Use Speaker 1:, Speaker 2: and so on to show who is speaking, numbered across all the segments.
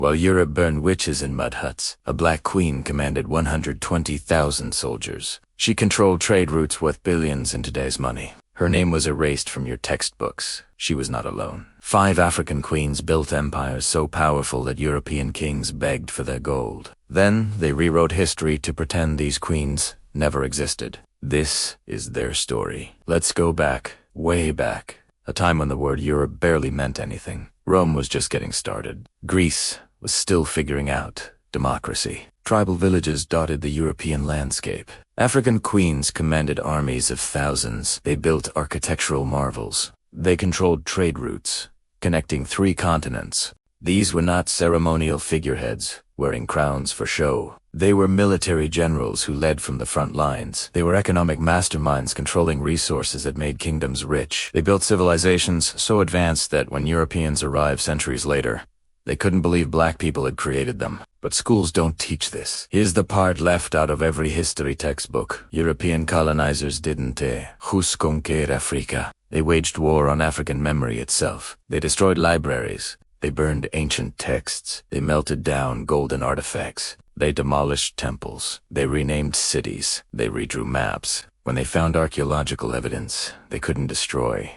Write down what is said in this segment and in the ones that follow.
Speaker 1: While Europe burned witches in mud huts, a black queen commanded 120,000 soldiers. She controlled trade routes worth billions in today's money. Her name was erased from your textbooks. She was not alone. 5 African queens built empires so powerful that European kings begged for their gold. Then they rewrote history to pretend these queens never existed. This is their story. Let's go back, way back. A time when the word Europe barely meant anything. Rome was just getting started. Greece was still figuring out democracy. Tribal villages dotted the European landscape. African queens commanded armies of thousands. They built architectural marvels. They controlled trade routes, connecting 3 continents. These were not ceremonial figureheads, wearing crowns for show. They were military generals who led from the front lines. They were economic masterminds controlling resources that made kingdoms rich. They built civilizations so advanced that when Europeans arrived centuries later, they couldn't believe black people had created them. But schools don't teach this. Here's the part left out of every history textbook. European colonizers didn't jus conquer Africa. They waged war on African memory itself. They destroyed libraries. They burned ancient texts. They melted down golden artifacts. They demolished temples. They renamed cities. They redrew maps. When they found archaeological evidence, they couldn't destroy.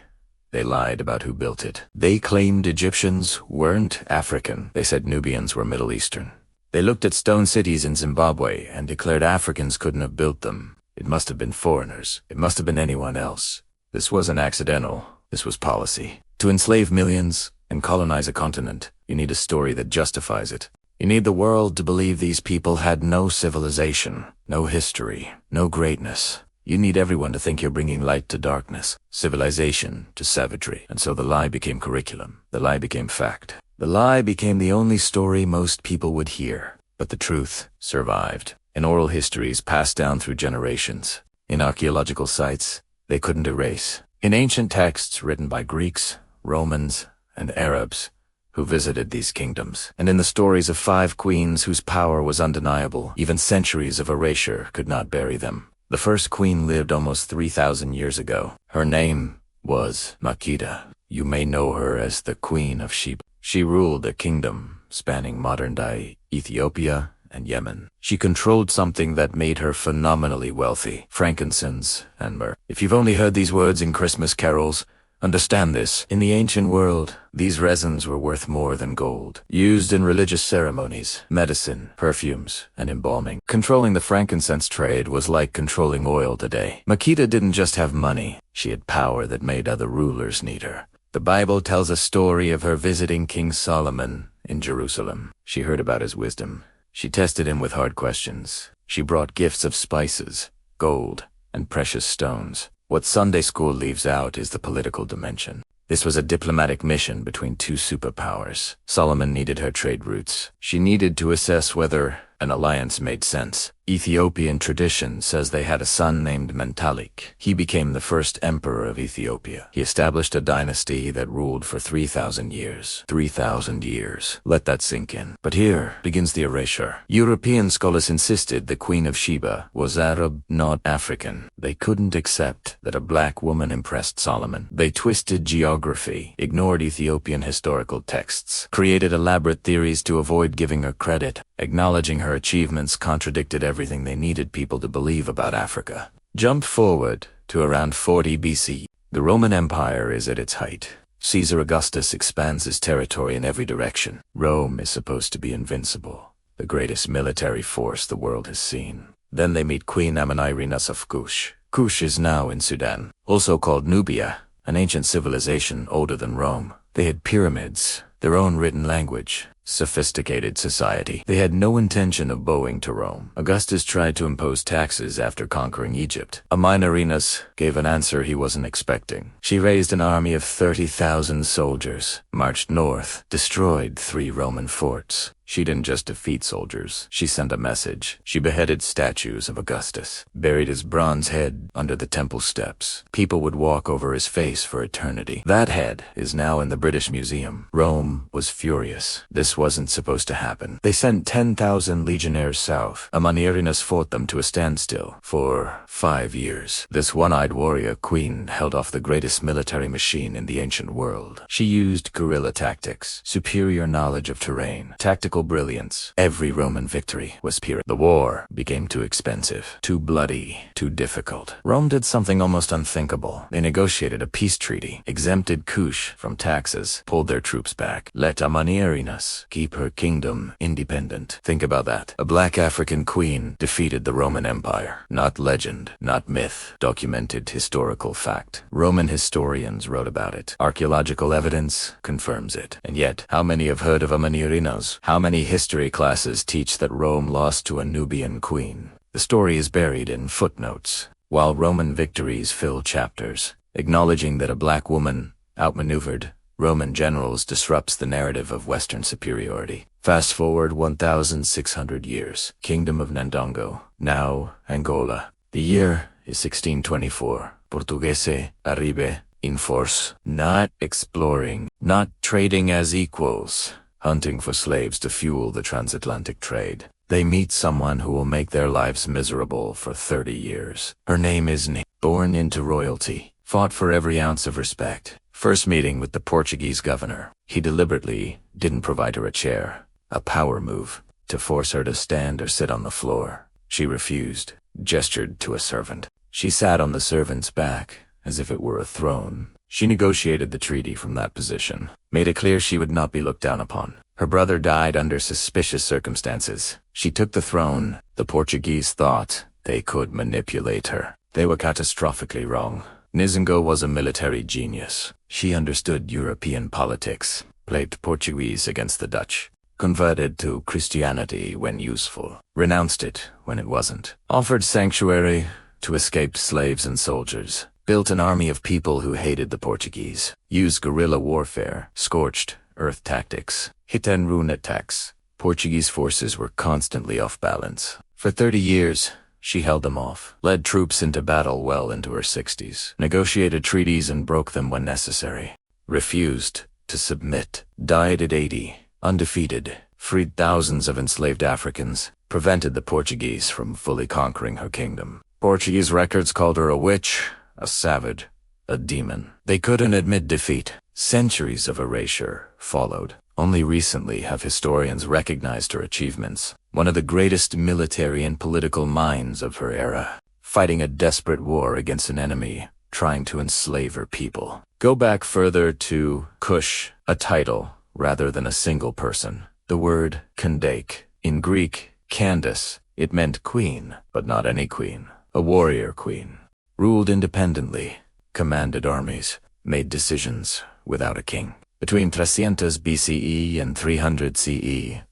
Speaker 1: They lied about who built it. They claimed Egyptians weren't African. They said Nubians were Middle Eastern. They looked at stone cities in Zimbabwe and declared Africans couldn't have built them. It must have been foreigners. It must have been anyone else. This wasn't accidental. This was policy. To enslave millions and colonize a continent, you need a story that justifies it. You need the world to believe these people had no civilization, no history, no greatness. You need everyone to think you're bringing light to darkness, civilization to savagery. And so the lie became curriculum. The lie became fact. The lie became the only story most people would hear. But the truth survived. In oral histories passed down through generations. In archaeological sites they couldn't erase. In ancient texts written by Greeks, Romans, and Arabs who visited these kingdoms. And in the stories of 5 queens whose power was undeniable, even centuries of erasure could not bury them. The first queen lived almost 3,000 years ago. Her name was Makeda. You may know her as the Queen of Sheba. She ruled a kingdom spanning modern-day Ethiopia and Yemen. She controlled something that made her phenomenally wealthy: frankincense and myrrh. If you've only heard these words in Christmas carols, understand this. In the ancient world, these resins were worth more than gold. Used in religious ceremonies, medicine, perfumes, and embalming. Controlling the frankincense trade was like controlling oil today. Makeda didn't just have money. She had power that made other rulers need her. The Bible tells a story of her visiting King Solomon in Jerusalem. She heard about his wisdom. She tested him with hard questions. She brought gifts of spices, gold, and precious stones. What Sunday school leaves out is the political dimension. This was a diplomatic mission between 2 superpowers. Solomon needed her trade routes. She needed to assess whether an alliance made sense. Ethiopian tradition says they had a son named Mentalik. He became the first emperor of Ethiopia. He established a dynasty that ruled for 3,000 years. 3,000 years. Let that sink in. But here begins the erasure. European scholars insisted the Queen of Sheba was Arab, not African. They couldn't accept that a black woman impressed Solomon. They twisted geography, ignored Ethiopian historical texts, created elaborate theories to avoid giving her credit. Acknowledging her achievements contradicted everything they needed people to believe about Africa. Jump forward to around 40 BC. The Roman Empire is at its height. Caesar Augustus expands his territory in every direction. Rome is supposed to be invincible, the greatest military force the world has seen. Then they meet Queen Amanirenas of Kush. Kush is now in Sudan, also called Nubia, an ancient civilization older than Rome. They had pyramids, their own written language, sophisticated society. They had no intention of bowing to Rome. Augustus tried to impose taxes after conquering Egypt. Amanirenas gave an answer he wasn't expecting. She raised an army of 30,000 soldiers, marched north, destroyed 3 Roman forts. She didn't just defeat soldiers, she sent a message. She beheaded statues of Augustus, buried his bronze head under the temple steps. People would walk over his face for eternity. That head is now in the British Museum. Rome was furious. This This wasn't supposed to happen. They sent 10,000 legionnaires south. Amanirenas fought them to a standstill for 5 years. This one-eyed warrior queen held off the greatest military machine in the ancient world. She used guerrilla tactics, superior knowledge of terrain, tactical brilliance. Every Roman victory was pyrrhic. The war became too expensive, too bloody, too difficult. Rome did something almost unthinkable. They negotiated a peace treaty, exempted Kush from taxes, pulled their troops back, let Amanirenas keep her kingdom independent. Think about that. A black African queen defeated the Roman Empire. Not legend, not myth, documented historical fact. Roman historians wrote about it. Archaeological evidence confirms it. And yet, how many have heard of Amanirenas? How many history classes teach that Rome lost to a Nubian queen? The story is buried in footnotes, while Roman victories fill chapters, acknowledging that a black woman outmaneuvered Roman generals disrupts the narrative of Western superiority. Fast forward 1,600 years. Kingdom of Nzinga, now Angola. The year is 1624. Portuguese arrive in force. Not exploring, not trading as equals, hunting for slaves to fuel the transatlantic trade. They meet someone who will make their lives miserable for 30 years. Her name is Nzinga. Born into royalty, fought for every ounce of respect. First meeting with the Portuguese governor. He deliberately didn't provide her a chair, a power move, to force her to stand or sit on the floor. She refused, gestured to a servant. She sat on the servant's back, as if it were a throne. She negotiated the treaty from that position, made it clear she would not be looked down upon. Her brother died under suspicious circumstances. She took the throne. The Portuguese thought they could manipulate her. They were catastrophically wrong. Nzinga was a military genius. She understood European politics, played Portuguese against the Dutch, converted to Christianity when useful, renounced it when it wasn't, offered sanctuary to escaped slaves and soldiers, built an army of people who hated the Portuguese, used guerrilla warfare, scorched earth tactics, hit and run attacks. Portuguese forces were constantly off balance. For 30 years, she held them off, led troops into battle well into her 60s, negotiated treaties and broke them when necessary, refused to submit, died at 80, undefeated, freed thousands of enslaved Africans, prevented the Portuguese from fully conquering her kingdom. Portuguese records called her a witch, a savage, a demon. They couldn't admit defeat. Centuries of erasure followed. Only recently have historians recognized her achievements. One of the greatest military and political minds of her era, fighting a desperate war against an enemy, trying to enslave her people. Go back further to Kush, a title rather than a single person. The word Kandake, in Greek, Candace, it meant queen, but not any queen. A warrior queen. Ruled independently, commanded armies, made decisions without a king. Between 300 BCE and 300 CE,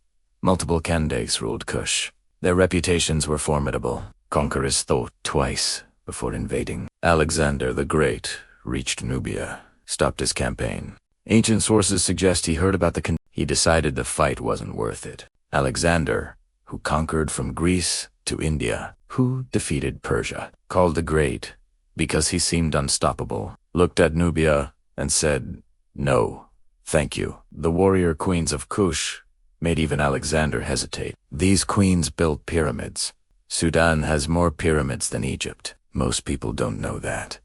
Speaker 1: multiple Kandakes ruled Kush. Their reputations were formidable. Conquerors thought twice before invading. Alexander the Great reached Nubia, stopped his campaign. Ancient sources suggest he heard about he decided the fight wasn't worth it. Alexander, who conquered from Greece to India, who defeated Persia, called the Great because he seemed unstoppable, looked at Nubia and said, "No, thank you." The warrior queens of Kush made even Alexander hesitate. These queens built pyramids. Sudan has more pyramids than Egypt. Most people don't know that.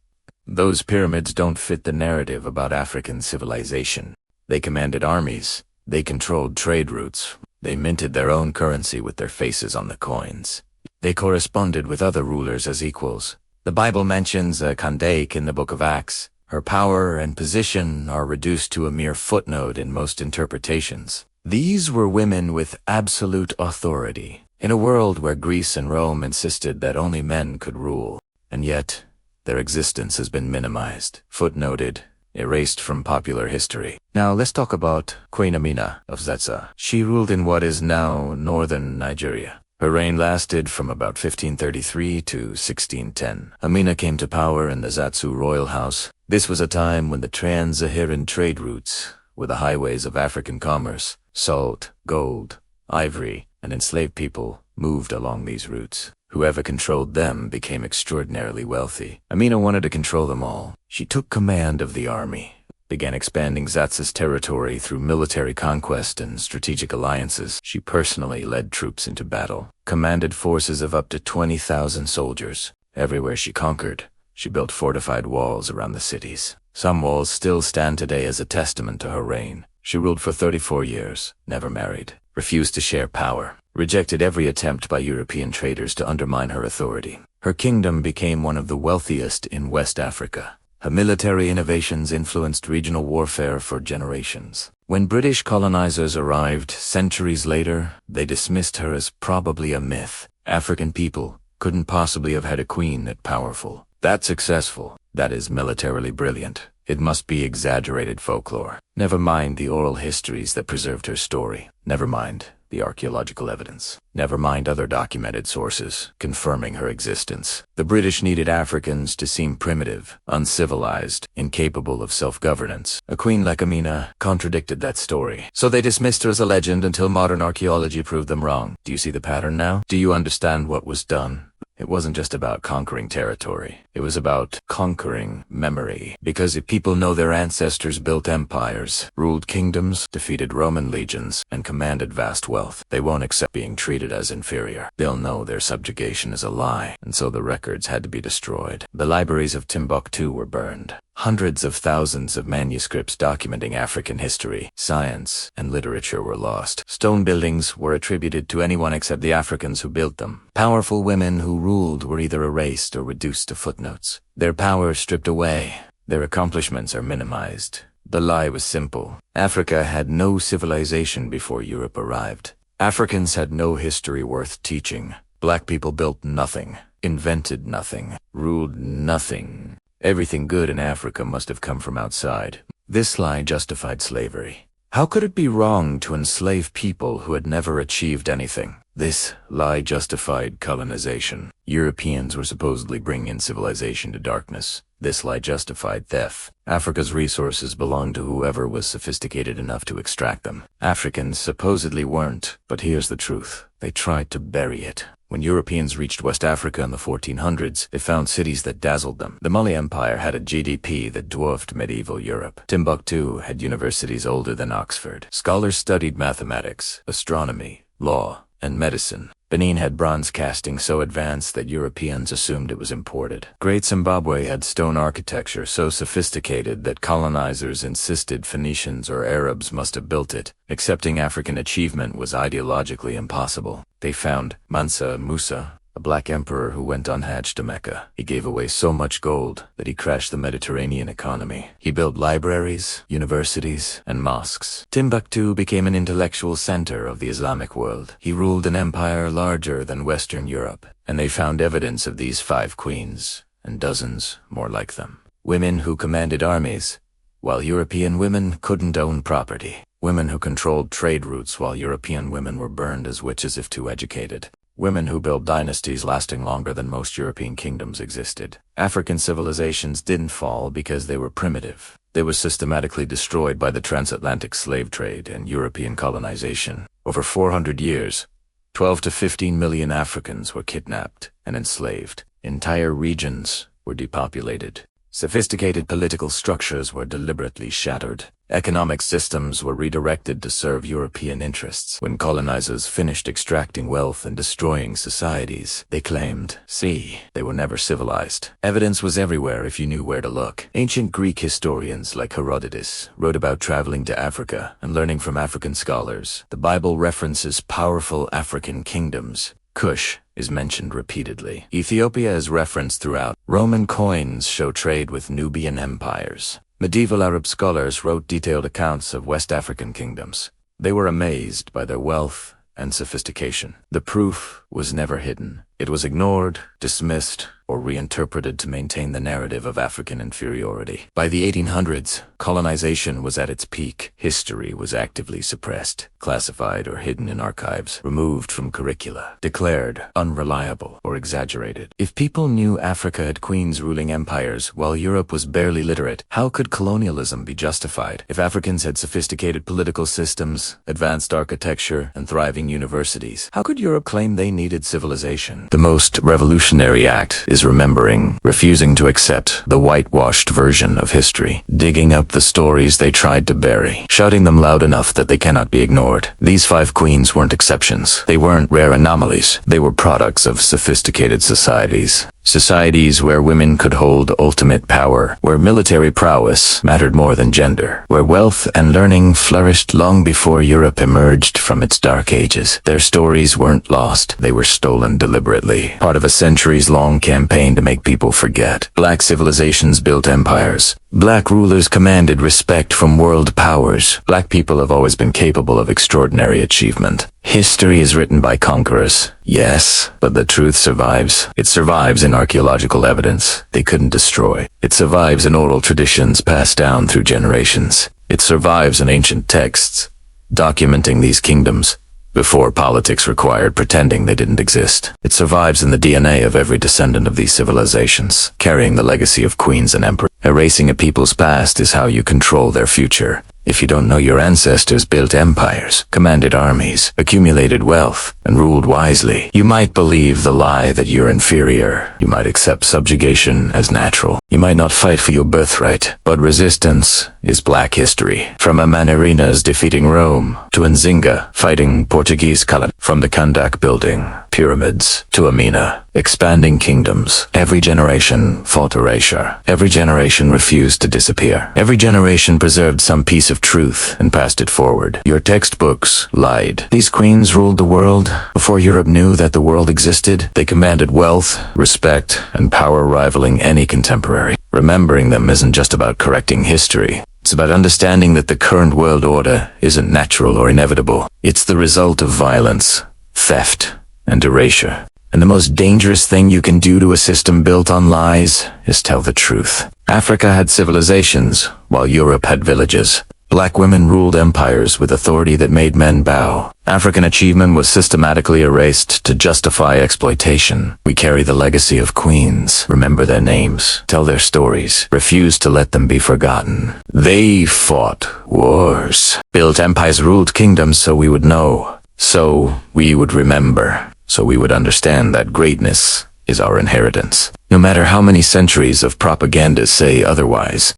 Speaker 1: Those pyramids don't fit the narrative about African civilization. They commanded armies. They controlled trade routes. They minted their own currency with their faces on the coins. They corresponded with other rulers as equals. The Bible mentions a Kandake in the book of Acts. Her power and position are reduced to a mere footnote in most interpretations. These were women with absolute authority, in a world where Greece and Rome insisted that only men could rule, and yet their existence has been minimized, footnoted, erased from popular history. Now let's talk about Queen Amina of Zetsa. She ruled in what is now northern Nigeria. Her reign lasted from about 1533 to 1610. Amina came to power in the Zatsu royal house. This was a time when the trans-Saharan trade routes were the highways of African commerce. Salt, gold, ivory, and enslaved people moved along these routes. Whoever controlled them became extraordinarily wealthy. Amina wanted to control them all. She took command of the army, began expanding Zatsa's territory through military conquest and strategic alliances. She personally led troops into battle, commanded forces of up to 20,000 soldiers. Everywhere she conquered, she built fortified walls around the cities. Some walls still stand today as a testament to her reign. She ruled for 34 years, never married, refused to share power, rejected every attempt by European traders to undermine her authority. Her kingdom became one of the wealthiest in West Africa. Her military innovations influenced regional warfare for generations. When British colonizers arrived centuries later, they dismissed her as probably a myth. African people couldn't possibly have had a queen that powerful, that successful, that is militarily brilliant. It must be exaggerated folklore. Never mind the oral histories that preserved her story. Never mind the archaeological evidence. Never mind other documented sources confirming her existence. The British needed Africans to seem primitive, uncivilized, incapable of self-governance. A queen like Amina contradicted that story. So they dismissed her as a legend until modern archaeology proved them wrong. Do you see the pattern now? Do you understand what was done? It wasn't just about conquering territory. It was about conquering memory. Because if people know their ancestors built empires, ruled kingdoms, defeated Roman legions, and commanded vast wealth, they won't accept being treated as inferior. They'll know their subjugation is a lie, and so the records had to be destroyed. The libraries of Timbuktu were burned. Hundreds of thousands of manuscripts documenting African history, science, and literature were lost. Stone buildings were attributed to anyone except the Africans who built them. Powerful women who ruled were either erased or reduced to footnotes. Their power stripped away. Their accomplishments are minimized. The lie was simple. Africa had no civilization before Europe arrived. Africans had no history worth teaching. Black people built nothing, invented nothing, ruled nothing. Everything good in Africa must have come from outside. This lie justified slavery. How could it be wrong to enslave people who had never achieved anything? This lie justified colonization. Europeans were supposedly bringing in civilization to darkness. This lie justified theft. Africa's resources belonged to whoever was sophisticated enough to extract them. Africans supposedly weren't, but here's the truth. They tried to bury it. When Europeans reached West Africa in the 1400s, they found cities that dazzled them. The Mali Empire had a GDP that dwarfed medieval Europe. Timbuktu had universities older than Oxford. Scholars studied mathematics, astronomy, law, and medicine. Benin had bronze casting so advanced that Europeans assumed it was imported. Great Zimbabwe had stone architecture so sophisticated that colonizers insisted Phoenicians or Arabs must have built it. Accepting African achievement was ideologically impossible. They found Mansa Musa, a black emperor who went unhatched to Mecca. He gave away so much gold that he crashed the Mediterranean economy. He built libraries, universities, and mosques. Timbuktu became an intellectual center of the Islamic world. He ruled an empire larger than Western Europe, and they found evidence of these 5 queens, and dozens more like them. Women who commanded armies, while European women couldn't own property. Women who controlled trade routes while European women were burned as witches if too educated. Women who built dynasties lasting longer than most European kingdoms existed. African civilizations didn't fall because they were primitive. They were systematically destroyed by the transatlantic slave trade and European colonization. Over 400 years, 12 to 15 million Africans were kidnapped and enslaved. Entire regions were depopulated. Sophisticated political structures were deliberately shattered. Economic systems were redirected to serve European interests. When colonizers finished extracting wealth and destroying societies, they claimed, see, they were never civilized. Evidence was everywhere if you knew where to look. Ancient Greek historians like Herodotus wrote about traveling to Africa and learning from African scholars. The Bible references powerful African kingdoms. Kush is mentioned repeatedly. Ethiopia is referenced throughout. Roman coins show trade with Nubian empires. Medieval Arab scholars wrote detailed accounts of West African kingdoms. They were amazed by their wealth and sophistication. The proof was never hidden. It was ignored, dismissed, or reinterpreted to maintain the narrative of African inferiority. By the 1800s, colonization was at its peak. History was actively suppressed, classified or hidden in archives, removed from curricula, declared unreliable or exaggerated. If people knew Africa had queens ruling empires while Europe was barely literate, how could colonialism be justified? If Africans had sophisticated political systems, advanced architecture, and thriving universities, how could Europe claim they needed civilization? The most revolutionary act is remembering, refusing to accept the whitewashed version of history, digging up the stories they tried to bury, shouting them loud enough that they cannot be ignored. These 5 queens weren't exceptions. They weren't rare anomalies. They were products of sophisticated societies. Societies where women could hold ultimate power, where military prowess mattered more than gender, where wealth and learning flourished long before Europe emerged from its dark ages. Their stories weren't lost, they were stolen deliberately, part of a centuries-long campaign to make people forget. Black civilizations built empires. Black rulers commanded respect from world powers. Black people have always been capable of extraordinary achievement. History is written by conquerors, yes, but the truth survives. It survives in archaeological evidence they couldn't destroy. It survives in oral traditions passed down through generations. It survives in ancient texts, documenting these kingdoms before politics required pretending they didn't exist. It survives in the DNA of every descendant of these civilizations, carrying the legacy of queens and emperors. Erasing a people's past is how you control their future. If you don't know your ancestors built empires, commanded armies, accumulated wealth, and ruled wisely, you might believe the lie that you're inferior. You might accept subjugation as natural. You might not fight for your birthright, but resistance is black history. From Amanirenas defeating Rome, to Nzinga fighting Portuguese colonists, from the Kandake building pyramids, to Amina expanding kingdoms. Every generation fought erasure. Every generation refused to disappear. Every generation preserved some piece of truth and passed it forward. Your textbooks lied. These queens ruled the world before Europe knew that the world existed. They commanded wealth, respect, and power rivaling any contemporary. Remembering them isn't just about correcting history. It's about understanding that the current world order isn't natural or inevitable. It's the result of violence, theft, and erasure. And the most dangerous thing you can do to a system built on lies is tell the truth. Africa had civilizations, while Europe had villages. Black women ruled empires with authority that made men bow. African achievement was systematically erased to justify exploitation. We carry the legacy of queens. Remember their names. Tell their stories. Refuse to let them be forgotten. They fought wars. Built empires, ruled kingdoms so we would know. So we would remember. So we would understand that greatness is our inheritance. No matter how many centuries of propaganda say otherwise.